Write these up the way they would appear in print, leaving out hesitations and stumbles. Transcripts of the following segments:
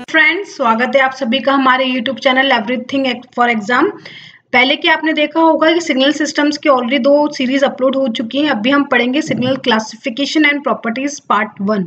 Friends, स्वागत है आप सभी का हमारे YouTube channel everything for exam. पहले कि आपने देखा होगा कि सिग्नल सिस्टम्स की ऑलरेडी 2 सीरीज अपलोड हो चुकी हैं। अभी हम पढ़ेंगे signal classification and properties part 1।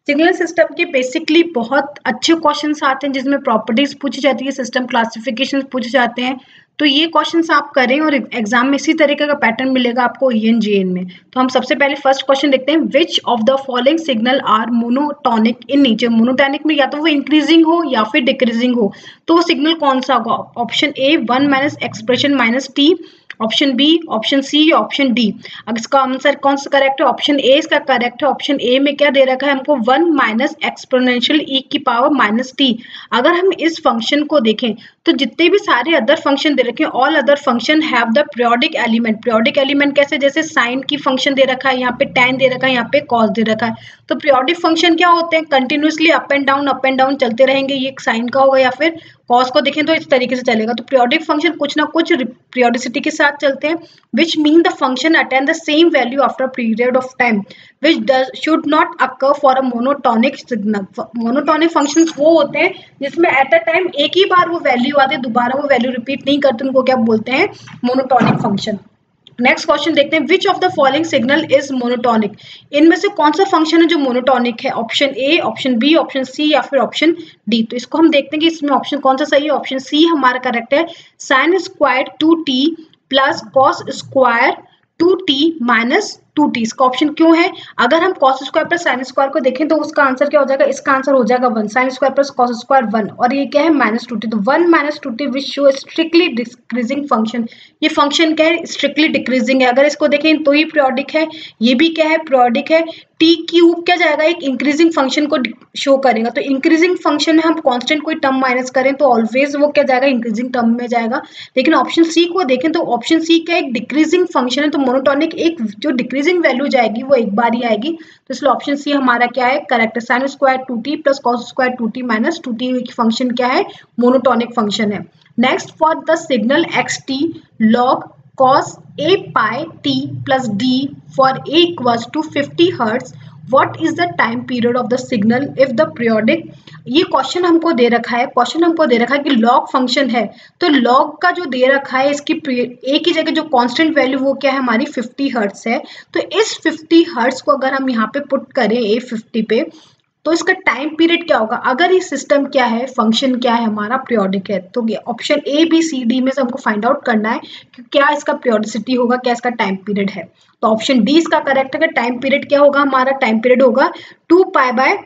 Signal system के बेसिकली बहुत अच्छे क्वेश्चंस आते हैं जिसमें प्रॉपर्टीज पूछी जाती है, सिस्टम क्लासिफिकेशन पूछे जाते हैं। तो ये क्वेश्चंस आप करें और एग्जाम में इसी तरीके का पैटर्न मिलेगा आपको ईएन जेएन में। तो हम सबसे पहले फर्स्ट क्वेश्चन देखते हैं, which of the following signal are monotonic in nature. Monotonic में या तो वो इंक्रीजिंग हो या फिर डिक्रीजिंग हो, तो वो सिग्नल कौन सा होगा? Option A 1 minus expression minus t, option B, option C, option D. अब इसका आंसर कौन सा करेक्ट है? ऑप्शन ए इसका करेक्ट है। ऑप्शन ए में क्या दे रखा है हमको? 1 माइनस एक्सपोनेंशियल ई की पावर माइनस टी। अगर हम इस फंक्शन को देखें तो जितने भी सारे अदर फंक्शन दे रखे हैं, all other function have the periodic element. Periodic element कैसे? जैसे साइन की फंक्शन दे रखा है, यहाँ पे tan दे रखा है, यहाँ पे cos दे रखा है। तो पीरियोडिक फंक्शन क्या होते हैं? कंटिन्यूसली अप एंड डाउन चलते रहेंगे। ये साइन का होगा या फिर cos को देखें तो इस तरीके से चलेगा। तो पीरियोडिक फंक्शन कुछ ना कुछ पीरियोडिसिटी के साथ चलते हैं, which mean the function attain the same value after a period of time which should not occur for a monotonic signal. Monotonic function वो होते हैं जिसमें एट अ टाइम एक ही बार वो वैल्यू आती है, दोबारा वो वैल्यू रिपीट नहीं करते, उनको क्या बोलते हैं? Monotonic function. नेक्स्ट क्वेश्चन देखते हैं, which of the following signal is monotonic. इनमें से कौन सा फंक्शन है जो मोनोटोनिक है? Option A, option B, option C या फिर ऑप्शन डी। तो इसको हम देखते हैं कि इसमें ऑप्शन कौन सा सही है। ऑप्शन सी हमारा करेक्ट है। Sine square 2t plus cos square 2t minus 2t। इसका ऑप्शन क्यों है? अगर हम cos square plus sine square को देखें तो उसका आंसर क्या हो जाएगा? इसका आंसर हो जाएगा 1। Sine square plus cos square 1 और ये क्या है? Minus 2t। तो 1 minus 2t which show strictly decreasing function. ये फंक्शन क्या है? स्ट्रिक्टली डिक्रीजिंग है। अगर इसको देखें तो ये पीरियोडिक है, ये भी क्या है? पीरियोडिक है। टी क्यूब क्या जाएगा? एक इंक्रीजिंग फंक्शन को शो करेगा। तो इंक्रीजिंग फंक्शन में हम कांस्टेंट कोई टर्म माइनस करें तो ऑलवेज वो क्या जाएगा? इंक्रीजिंग टर्म में जाएगा। लेकिन ऑप्शन सी को देखें तो ऑप्शन सी क्या एक डिक्रीजिंग फंक्शन है। तो मोनोटोनिक एक जो डिक्रीजिंग वैल्यू जाएगी वो एक बार ही आएगी। तो इसलिए ऑप्शन सी हमारा क्या है? करेक्ट है। Sine square 2t plus cos square 2t minus 2t function क्या है? मोनोटोनिक फंक्शन है। Next, for the signal xt log cos a pi t plus d for a equals to 50 hertz, what is the time period of the signal if the periodic। ये question हमको दे रखा है, कि log function है। तो log का जो दे रखा है इसकी a की जगह जो कांस्टेंट वैल्यू वो क्या है? हमारी 50 हर्ट्ज है। तो इस 50 हर्ट्ज को अगर हम यहाँ पे पुट करें a 50 पे, तो इसका टाइम पीरियड क्या होगा? अगर ये सिस्टम क्या है, फंक्शन क्या है हमारा? पीरियोडिक है। तो option A B C D में से हमको फाइंड आउट करना है कि क्या इसका पीरियोडिसिटी होगा, क्या इसका टाइम पीरियड है। तो ऑप्शन डी इसका करेक्ट है। टाइम पीरियड क्या होगा हमारा? टाइम पीरियड होगा 2 पाई बाय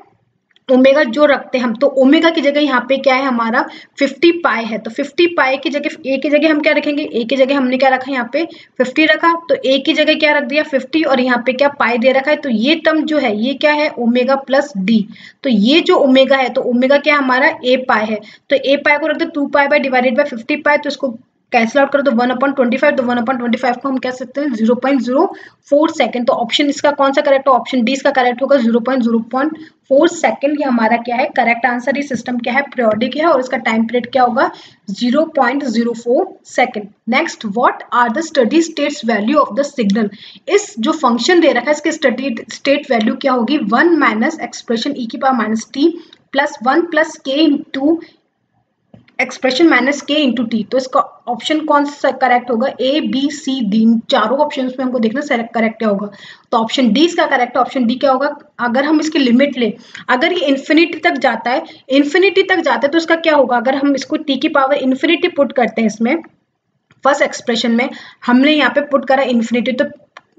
ओमेगा जो रखते हैं हम। तो ओमेगा की जगह यहाँ पे क्या है हमारा? 50 पाई है। तो 50 पाई की जगह ए की जगह हम क्या रखेंगे? ए की जगह हमने क्या रखा? यहाँ पे 50 रखा। तो ए की जगह क्या रख दिया? 50 और यहाँ पे क्या पाई दे रखा है। तो ये टर्म जो है ये क्या है? Omega plus D. तो ये जो ओमेगा है, तो ओमेगा क्या हमारा? ए पाई है। तो ए पाई को रख दो 2 पाई बाय डिवाइडेड बाय 50 पाई। तो इसको कैंसिल आउट करो तो 1/25। तो 1/25 को हम कह सकते हैं 0.04 सेकंड। तो ऑप्शन इसका कौन सा करेक्ट है? ऑप्शन डी इसका करेक्ट होगा 0.04 सेकंड। ये हमारा क्या है? Correct answer. ये सिस्टम क्या है? पीरियोडिक है और इसका टाइम पीरियड क्या होगा? 0.04 second. Next, what are the steady states value of the signal. इस जो फंक्शन दे रखा है इसके स्टडी स्टेट वैल्यू क्या होगी? 1 माइनस एक्सप्रेशन ई की power minus T plus 1 plus के इंटू एक्सप्रेशन माइनस के इंटू टी। तो इसका ऑप्शन कौन सा करेक्ट होगा? ए बी सी डी, चारों ऑप्शन में हमको देखना करेक्ट क्या होगा। तो ऑप्शन डी इसका करेक्ट है। ऑप्शन डी क्या होगा? अगर हम इसकी लिमिट ले, अगर ये इन्फिनिटी तक जाता है तो इसका क्या होगा? अगर हम इसको टी की पावर इन्फिनिटी पुट करते हैं, इसमें फर्स्ट एक्सप्रेशन में हमने यहाँ पे पुट करा इन्फिनिटी, तो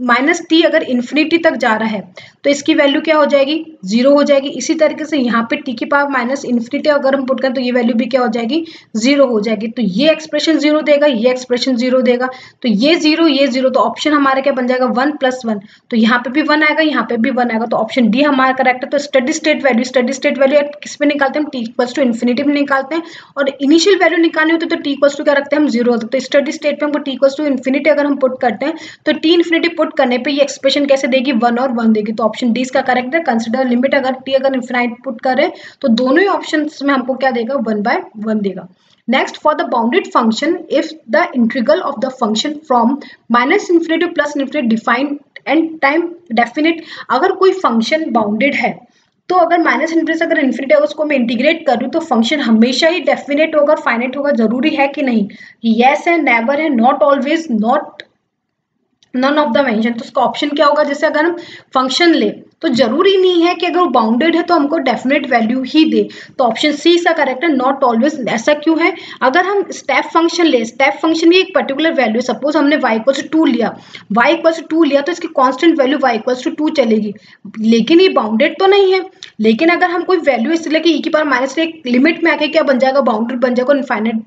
माइनस टी अगर इन्फिनिटी तक जा रहा है तो इसकी वैल्यू क्या हो जाएगी? 0 हो जाएगी। इसी तरीके से यहाँ पे टी की पावर माइनस इन्फिनिटी अगर हम पुट करें तो ये वैल्यू भी क्या हो जाएगी? 0 हो जाएगी। तो ये एक्सप्रेशन 0 देगा, ये एक्सप्रेशन 0 देगा। तो ये 0 तो ऑप्शन हमारा क्या बन जाएगा? 1 + 1। तो यहाँ पे भी 1 आएगा, यहाँ पे भी 1 आएगा। तो ऑप्शन डी हमारा करेक्ट है। तो स्टडी स्टेट वैल्यू किस पे निकालते हैं? टी इक्वल्स टू इन्फिनिटी में निकालते हैं। और इनिशियल वैल्यू निकालनी होती है तो टी इक्वल्स टू क्या रखते हैं हम? 0 होता है। तो स्टडी स्टेट पे हमको टी इक्वल्स टू इन्फिनिटी अगर हम पुट करते हैं तो टी इन्फिनिटी पुट करने पे ये एक्सप्रेशन कैसे देगी? 1 और 1 देगी। तो ऑप्शन डी इसका करेक्ट है। कंसीडर लिमिट अगर टी अगर इनफिनाइट पुट करें तो दोनों ही ऑप्शंस में हमको क्या देगा? 1/1 देगा। Next, for the bounded function if the integral of the function from minus infinity two plus infinity defined and time definite. अगर कोई फंक्शन बाउंडेड है तो अगर माइनस इन्फिनिटी से अगर इन्फिनिटी होगा उसको मैं इंटीग्रेट कर रही हूँ तो फंक्शन हमेशा ही डेफिनेट होगा और फाइनाइट होगा, जरूरी है कि नहीं? यस है, नेवर है, not always, not none of the mention. तो उसका ऑप्शन क्या होगा? जैसे अगर हम फंक्शन ले तो जरूरी नहीं है कि अगर वो बाउंडेड है तो हमको डेफिनेट वैल्यू ही दे, तो ऑप्शन सी इसका करेक्ट है, नॉट ऑलवेज। ऐसा क्यों है? अगर हम स्टेप फंक्शन ले, स्टेप फंक्शन की एक पर्टिकुलर वैल्यू, सपोज हमने y इक्वल टू 2 लिया, y इक्वल टू 2 लिया तो इसकी constant value y equal to 2 चलेगी, लेकिन ये बाउंडेड तो नहीं है। लेकिन अगर हम कोई वैल्यू इसलिए कि e की पावर माइनस एक लिमिट में आके क्या बन जाएगा? बाउंडेड बन जाएगा,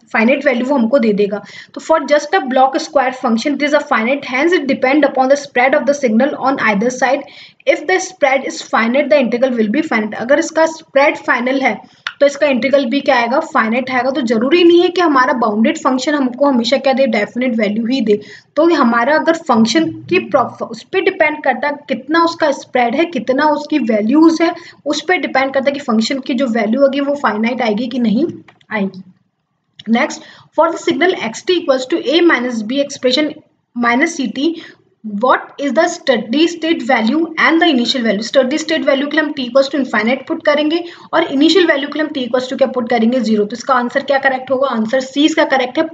फाइनाइट वैल्यू वो हमको दे देगा। तो for just a block square function it is a finite, hence it depend upon the spread of the signal on either side. If the spread is finite the integral will be finite. अगर इसका spread final है तो इसका integral भी क्या आएगा? Finite आएगा। तो जरूरी नहीं है कि हमारा बाउंडेड फंक्शन हमको हमेशा क्या दे? डेफिनेट वैल्यू ही दे। तो हमारा अगर फंक्शन की उस पर डिपेंड करता है कितना उसका स्प्रेड है, कितना उसकी वैल्यूज है, उस पर डिपेंड करता है कि फंक्शन की जो वैल्यू होगी वो फाइनाइट आएगी कि नहीं आएगी। Next, for the signal xt equals to a minus b expression minus ct, what is the steady state value and the initial value? steady state value के लिए हम t equals to infinite put करेंगे और initial value के लिए हम t equals to क्या put करेंगे? 0। तो इसका आंसर क्या करेक्ट होगा? आंसर सी इसका करेक्ट है।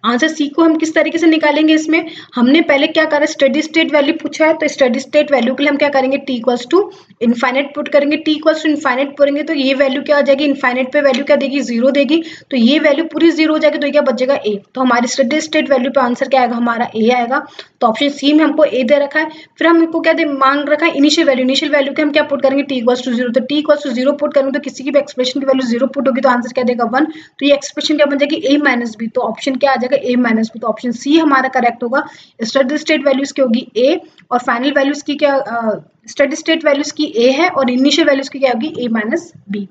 आंसर सी को हम किस तरीके से निकालेंगे? इसमें हमने पहले क्या करा? स्टेडी स्टेट वैल्यू पूछा है, तो स्टेडी स्टेट वैल्यू के लिए हम क्या करेंगे? t equals to infinite put करेंगे। t इक्वल्स टू इनफाइनाइट करेंगे तो ये वैल्यू क्या आ जाएगी? इनफाइनाइट पे वैल्यू क्या देगी? 0 देगी। तो ये वैल्यू पूरी 0 हो जाएगी, तो ये क्या बचेगा? a। तो हमारी स्टेडी स्टेट वैल्यू पे आंसर क्या आएगा? हमारा a आएगा। तो ऑप्शन सी में हमको a दे रखा है। फिर हमको क्या मांग रखा है? Initial value. इनिशियल वैल्यू के हम क्या पुट करेंगे? t equals to 0। तो t इक्वल्स टू 0 पुट करेंगे तो किसी की भी एक्सप्रेशन की वैल्यू 0 पुट होगी तो आंसर क्या देगा? 1। तो ये एक्सप्रेशन क्या बन जाएगी? a minus b. तो ऑप्शन क्या आ जाएगा? a minus b. तो ऑप्शन सी हमारा करेक्ट होगा। स्टेडी स्टेट वैल्यूज की होगी a और फाइनल वैल्यूज की क्या? स्टेडी स्टेट वैल्यूज की a है और इनिशियल वैल्यूज की क्या होगी? a minus b.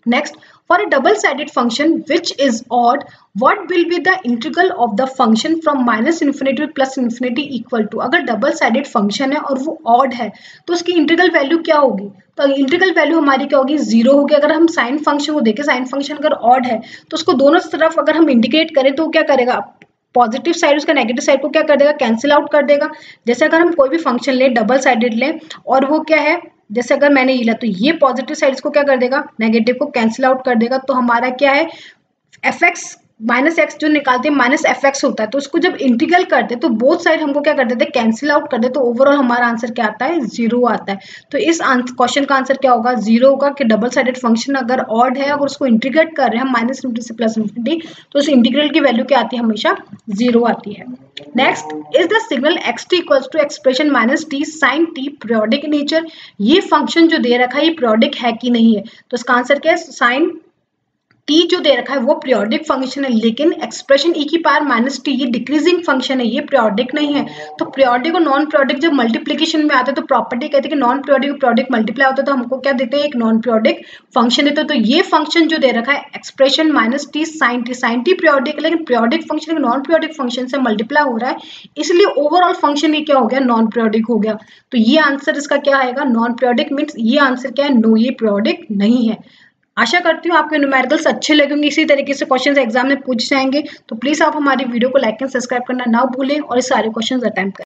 Next, for a double-sided function which is odd, what will be the integral of the function from minus infinity to plus infinity equal to? अगर double sided function है और वो odd है तो उसकी integral value क्या होगी? तो इंटीग्रल वैल्यू हमारी क्या होगी? 0 होगी। अगर हम साइन फंक्शन को देखें, साइन फंक्शन अगर ऑड है तो उसको दोनों तरफ अगर हम इंटीग्रेट करें तो क्या करेगा? पॉजिटिव साइड उसका नेगेटिव साइड को क्या कर देगा? कैंसिल आउट कर देगा। जैसे अगर हम कोई भी फंक्शन ले, डबल साइडेड ले और वो क्या है? जैसे अगर मैंने ये लिया तो ये पॉजिटिव साइड को क्या कर देगा? नेगेटिव को कैंसिल आउट कर देगा। तो हमारा क्या है? एफ एक्स माइनस एक्स जो निकालते हैं माइनस एफ एक्स होता है, तो उसको जब इंटीग्रल करते हैं तो बोथ साइड हमको क्या कर देते हैं? कैंसिल आउट कर देते। तो ओवरऑल हमारा आंसर क्या आता है? 0 आता है। तो इस क्वेश्चन का आंसर क्या होगा? 0 होगा कि डबल साइडेड फंक्शन अगर ऑड है, अगर उसको इंटीग्रेट कर रहे हैं हम माइनस इनफिनिटी से प्लस इनफिनिटी, तो उस इंटीग्रल की वैल्यू क्या आती है? हमेशा 0 आती है। Next, is the signal xt equals to expression minus T sine T periodic nature? ये फंक्शन जो दे रखा है ये पीरियोडिक है कि नहीं है? तो इसका आंसर क्या है? साइन टी जो दे रखा है वो पीरियोडिक फंक्शन है, लेकिन एक्सप्रेशन e की पावर माइनस टी ये डिक्रीजिंग फंक्शन है, ये पीरियोडिक नहीं है। तो पीरियोडिक और नॉन पीरियोडिक जब मल्टीप्लिकेशन में आते हैं तो प्रॉपर्टी कहते हैं कि नॉन पीरियोडिक और पीरियोडिक मल्टीप्लाई होता है, तो हमको क्या देते हैं? एक नॉन पीरियोडिक फंक्शन देते हैं। तो ये फंक्शन जो दे रखा है expression minus T sine T periodic, लेकिन periodic function non periodic function से मल्टीप्लाई हो रहा है, इसलिए ओवरऑल फंक्शन ये क्या हो गया? नॉन पीरियोडिक हो गया। तो ये आंसर इसका क्या आएगा? नॉन पीरियोडिक मीन्स ये आंसर क्या है? नो, ये पीरियोडिक नहीं है। आशा करती हूँ आपके न्यूमेरिकल्स अच्छे लगेंगे, इसी तरीके से क्वेश्चंस एग्जाम में पूछ जाएंगे। तो प्लीज आप हमारी वीडियो को लाइक एंड सब्सक्राइब करना ना भूलें और इस सारे क्वेश्चंस अटेम्प्ट करें।